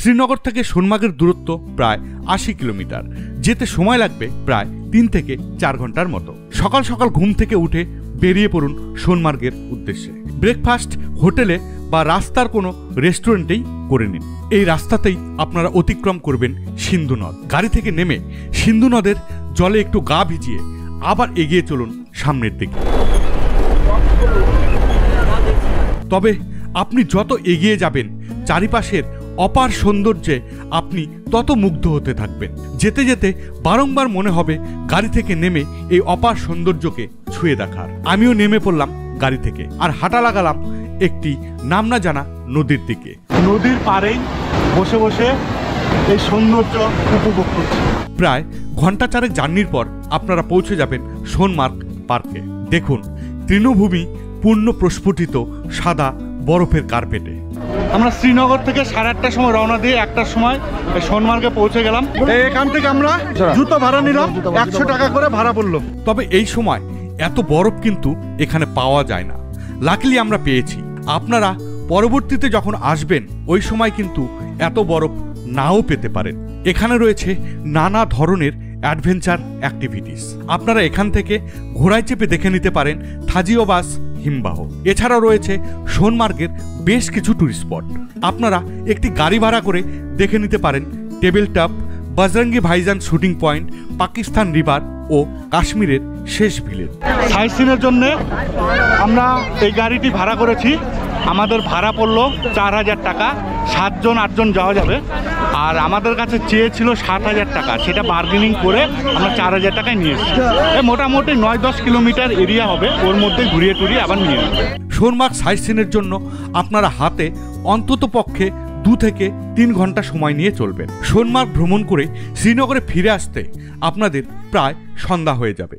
শ্রীনগর থেকে সোনমার্গের দূরত্ব প্রায় ৮০ কিলোমিটার। যেতে সময় লাগবে প্রায় ৩ থেকে ৪ ঘন্টার মতো। সকাল সকাল ঘুম থেকে উঠে বেরিয়ে পড়ুন সোনমার্গের উদ্দেশ্যে। ব্রেকফাস্ট হোটেলে বা রাস্তার কোনো রেস্টুরেন্টেই করে নিন। এই রাস্তাতেই আপনারা অতিক্রম করবেন সিন্ধু নদ। গাড়ি থেকে নেমে সিন্ধু নদের জলে একটু গা ভিজিয়ে আবার এগিয়ে চলুন সামনের দিকে। তবে আপনি যত এগিয়ে যাবেন চারিপাশের অপার সৌন্দর্যে আপনি তত মুগ্ধ হতে থাকবেন। যেতে যেতে বারংবার মনে হবে গাড়ি থেকে নেমে এই অপার সৌন্দর্যকে ছুঁয়ে দেখার। আমিও নেমে পড়লাম গাড়ি থেকে আর হাঁটা লাগালাম একটি নাম না জানা নদীর দিকে। নদীর পাড়েই বসে বসে এই সৌন্দর্য উপভোগ করছি। প্রায় ঘন্টা ৪ জার্নির পর আপনারা পৌঁছে যাবেন সোনমার্গ পার্কে। দেখুন তৃণভূমি পূর্ণ প্রস্ফুটিত সাদা বরফের কার্পেটে। আমরা শ্রীনগর থেকে 8:30টার সময় রওনা দিয়ে 1টার সময় সোনমার্গে পৌঁছে গেলাম। এখান থেকে আমরা জুতো ভাড়া নিলাম, 100 টাকা করে ভাড়া পড়লো। তবে এই সময় এত বরফ কিন্তু এখানে পাওয়া যায় না। লাকিলি আমরা পেয়েছি। আপনারা পরবর্তীতে যখন আসবেন ওই সময় কিন্তু এত বরফ নাও পেতে পারেন। এখানে রয়েছে নানা ধরনের অ্যাডভেঞ্চার অ্যাক্টিভিটিস। আপনারা এখান থেকে ঘোড়ায় চেপে দেখে নিতে পারেন থাজিওবাস হিমবাহ। এছাড়াও রয়েছে সোনমার্গের বেশ কিছু টুরিস্ট স্পট। আপনারা একটি গাড়ি ভাড়া করে দেখে নিতে পারেন টেবিল টপ, বজরঙ্গি ভাইজান শুটিং পয়েন্ট, পাকিস্তান রিভার ও কাশ্মীরের শেষ ভিলেজ। সাইট সিনের জন্য আমরা এই গাড়িটি ভাড়া করেছি। আমাদের ভাড়া পড়লো 4000 টাকা। 7 জন 8 জন যাওয়া যাবে। আর আমাদের কাছে চেয়েছিল 7000 টাকা, সেটা বার্গেনিং করে আমরা 4000 টাকায় নিয়ে এসেছি। মোটামুটি 9-10 কিলোমিটার এরিয়া হবে, ওর মধ্যে ঘুরিয়ে টুরিয়ে আবার নিয়ে নেব। সোনমার্গ সাইট সিনের জন্য আপনারা হাতে অন্তত পক্ষে 2 থেকে 3 ঘন্টা সময় নিয়ে চলবেন। সোনমার্গ ভ্রমণ করে শ্রীনগরে ফিরে আসতে আপনাদের প্রায় সন্ধ্যা হয়ে যাবে।